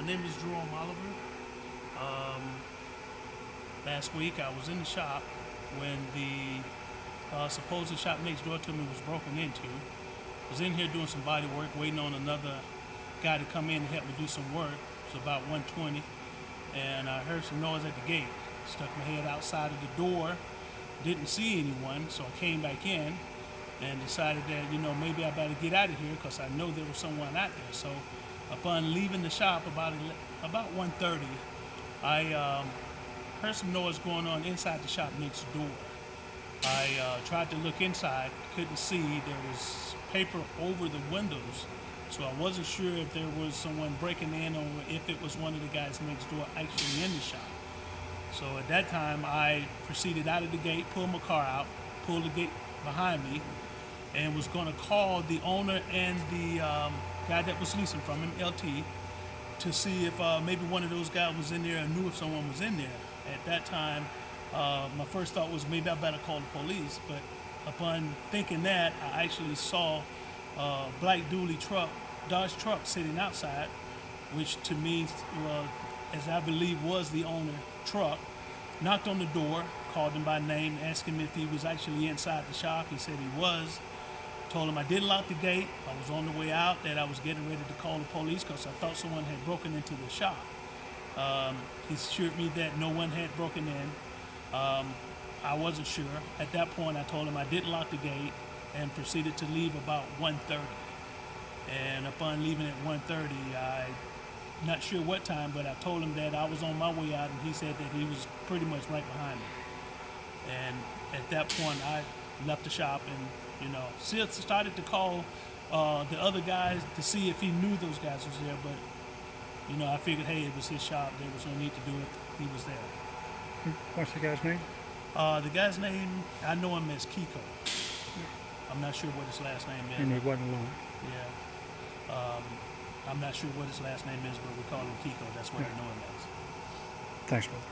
My name is Jerome Oliver. Last week I was in the shop when the supposed shop next door to me was broken into. Was in here doing some body work, waiting on another guy to come in and help me do some work. It was about 1:20, and I heard some noise at the gate. Stuck my head outside of the door, didn't see anyone, so I came back in and decided that, maybe I better get out of here because I know there was someone out there. So upon leaving the shop about 1:30, I heard some noise going on inside the shop next door. I tried to look inside, couldn't see. There was paper over the windows, so I wasn't sure if there was someone breaking in or if it was one of the guys next door actually in the shop. So at that time, I proceeded out of the gate, pulled my car out, pulled the gate behind me, and was going to call the owner and the guy that was leasing from him, LT, to see if maybe one of those guys was in there and knew if someone was in there. At that time, my first thought was maybe I better call the police, but upon thinking that, I actually saw a black Dodge truck sitting outside, which to me, as I believe was the owner truck. Knocked on the door, called him by name, asked him if he was actually inside the shop. He said he was. Told him I didn't lock the gate. I was on the way out, that I was getting ready to call the police because I thought someone had broken into the shop. He assured me that no one had broken in. I wasn't sure. At that point, I told him I didn't lock the gate and proceeded to leave about 1:30. And upon leaving at 1:30, not sure what time, but I told him that I was on my way out, and he said that he was pretty much right behind me. And at that point, I left the shop and, still started to call the other guys to see if he knew those guys was there, but, I figured, hey, it was his shop. There was no need to do it. He was there. What's the guy's name? The guy's name, I know him as Kiko. I'm not sure what his last name is. And he wasn't alone. Yeah. I'm not sure what his last name is, but we call him Kiko. That's what I know him as. Thanks, brother.